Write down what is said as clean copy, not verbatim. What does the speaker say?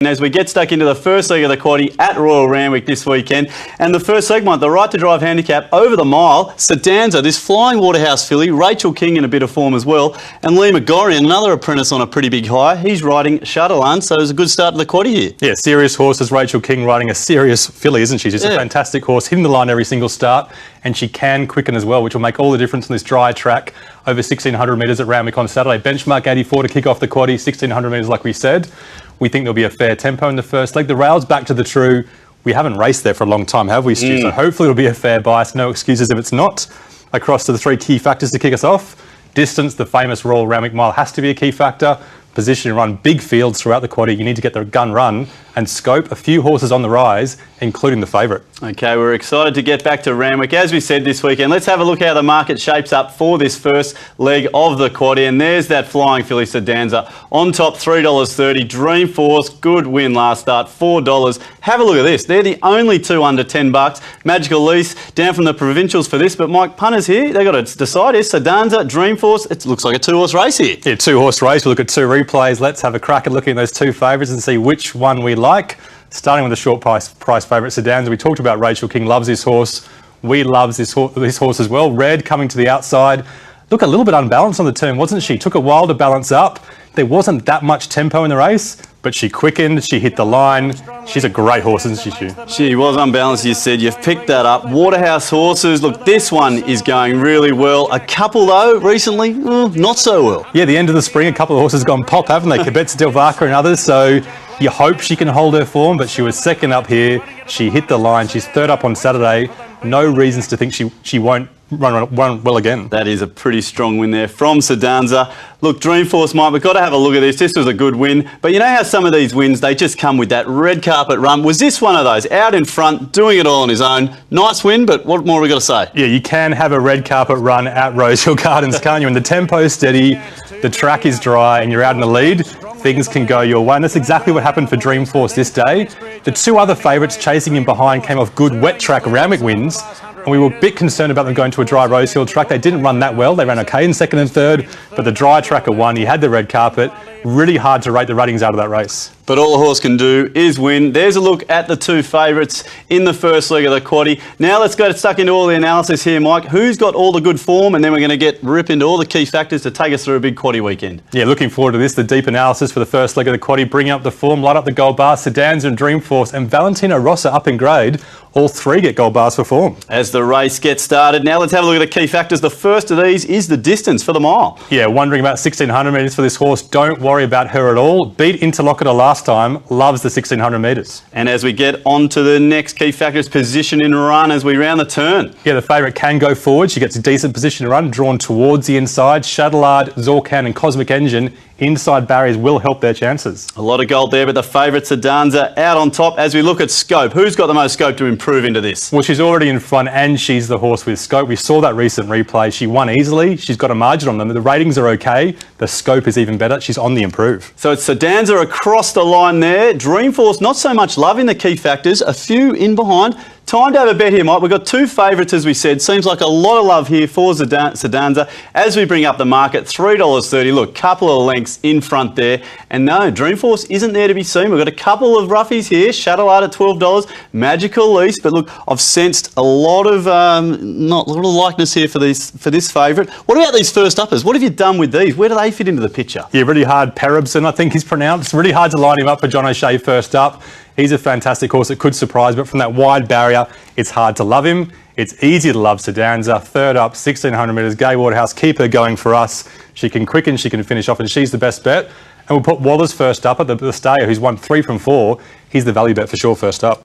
As we get stuck into the first leg of the quaddie at Royal Randwick this weekend, and the first segment, the right to drive handicap over the mile, SEDANZER, this flying Waterhouse filly, Rachel King in a bit of form as well, and Lee McGorry, another apprentice on a pretty big high. He's riding Shutterland, so it's a good start to the quaddie here. Yeah, serious horses. Rachel King riding a serious filly, isn't she? She's a fantastic horse, hitting the line every single start, and she can quicken as well, which will make all the difference on this dry track over 1,600 metres at Randwick on Saturday. Benchmark 84 to kick off the quaddie, 1,600 metres like we said. We think there'll be a fair tempo in the first leg. The rail's back to the true. We haven't raced there for a long time, have we, Stu? So hopefully it'll be a fair bias. No excuses if it's not. Across to the three key factors to kick us off. Distance, the famous Royal Randwick Mile, has to be a key factor. Position and run big fields throughout the quaddie. You need to get the gun run and scope. A few horses on the rise, including the favourite. Okay, we're excited to get back to Randwick. As we said this weekend, let's have a look how the market shapes up for this first leg of the quaddie. And there's that flying filly SEDANZER. On top, $3.30. Dreamforce, good win last start, $4. Have a look at this. They're the only two under $10. Magical Lease down from the provincials for this. But Mike, punters here, they've got to decide. Is SEDANZER, Dreamforce? It looks like a two-horse race here. Yeah, two-horse race. We'll look at two replays. Let's have a crack at looking at those two favourites and see which one we like. Starting with the short price favourite SEDANZER. We talked about Rachel King loves this horse. We love this horse as well. Red coming to the outside. Look, a little bit unbalanced on the turn, wasn't she? Took a while to balance up. There wasn't that much tempo in the race, but she quickened, she hit the line. She's a great horse, isn't she, Stu? She was unbalanced, you said. You've picked that up. Waterhouse horses. Look, this one is going really well. A couple, though, recently, not so well. Yeah, the end of the spring, a couple of horses gone pop, haven't they? Kibetz Del Vaca and others, so you hope she can hold her form, but she was second up here. She hit the line. She's third up on Saturday. No reasons to think she won't run well again. That is a pretty strong win there from SEDANZER. Look, Dreamforce, Mike, we've got to have a look at this. This was a good win. But you know how some of these wins, they just come with that red carpet run. Was this one of those? Out in front, doing it all on his own. Nice win, but what more have we got to say? Yeah, you can have a red carpet run at Rosehill Gardens, can't you? And the tempo's steady, the track is dry, and you're out in the lead. Things can go your way, and that's exactly what happened for Dreamforce this day. The two other favourites chasing him behind came off good wet track Randwick wins, and we were a bit concerned about them going to a dry Rosehill track. They didn't run that well. They ran okay in second and third, but the dry tracker won. He had the red carpet. Really hard to rate the ratings out of that race. But all the horse can do is win. There's a look at the two favourites in the first leg of the quaddie. Now let's go stuck into all the analysis here, Mike. Who's got all the good form? And then we're going to rip into all the key factors to take us through a big quaddie weekend. Yeah, looking forward to this. The deep analysis for the first leg of the quaddie, bringing up the form, light up the gold bars. SEDANZER and Dreamforce and Valentino Rossi up in grade. All three get gold bars for form. As the race gets started, now let's have a look at the key factors. The first of these is the distance for the mile. Yeah, wondering about 1,600 metres for this horse. Don't worry about her at all. Beat Interlocutor last time. Loves the 1,600 metres. And as we get on to the next key factors, position in run as we round the turn. Yeah, the favourite can go forward. She gets a decent position to run, drawn towards the inside. Shadalard, Zorcan and Cosmic Engine. Inside barriers will help their chances. A lot of gold there, but the favourite SEDANZER out on top as we look at scope. Who's got the most scope to improve into this? Well, she's already in front and she's the horse with scope. We saw that recent replay. She won easily. She's got a margin on them. The ratings are okay. The scope is even better. She's on the improve. So it's SEDANZER across the line there. Dreamforce, not so much love in the key factors. A few in behind. Time to have a bet here, Mike. We've got two favourites, as we said. Seems like a lot of love here for SEDANZER. As we bring up the market, $3.30. Look, couple of lengths in front there. And no, Dreamforce isn't there to be seen. We've got a couple of roughies here. Shadowlard at $12. Magical Lease. But look, I've sensed a lot of likeness here for this favourite. What about these first uppers? What have you done with these? Where do they fit into the picture? Yeah, really hard. Peribson, I think he's pronounced. Really hard to line him up for John O'Shea first up. He's a fantastic horse that could surprise, but from that wide barrier, it's hard to love him. It's easy to love SEDANZER. Third up, 1,600 metres. Gay Waterhouse, keep her going for us. She can quicken, she can finish off, and she's the best bet. And we'll put Waller's first up at the stayer, who's won 3 from 4. He's the value bet for sure first up.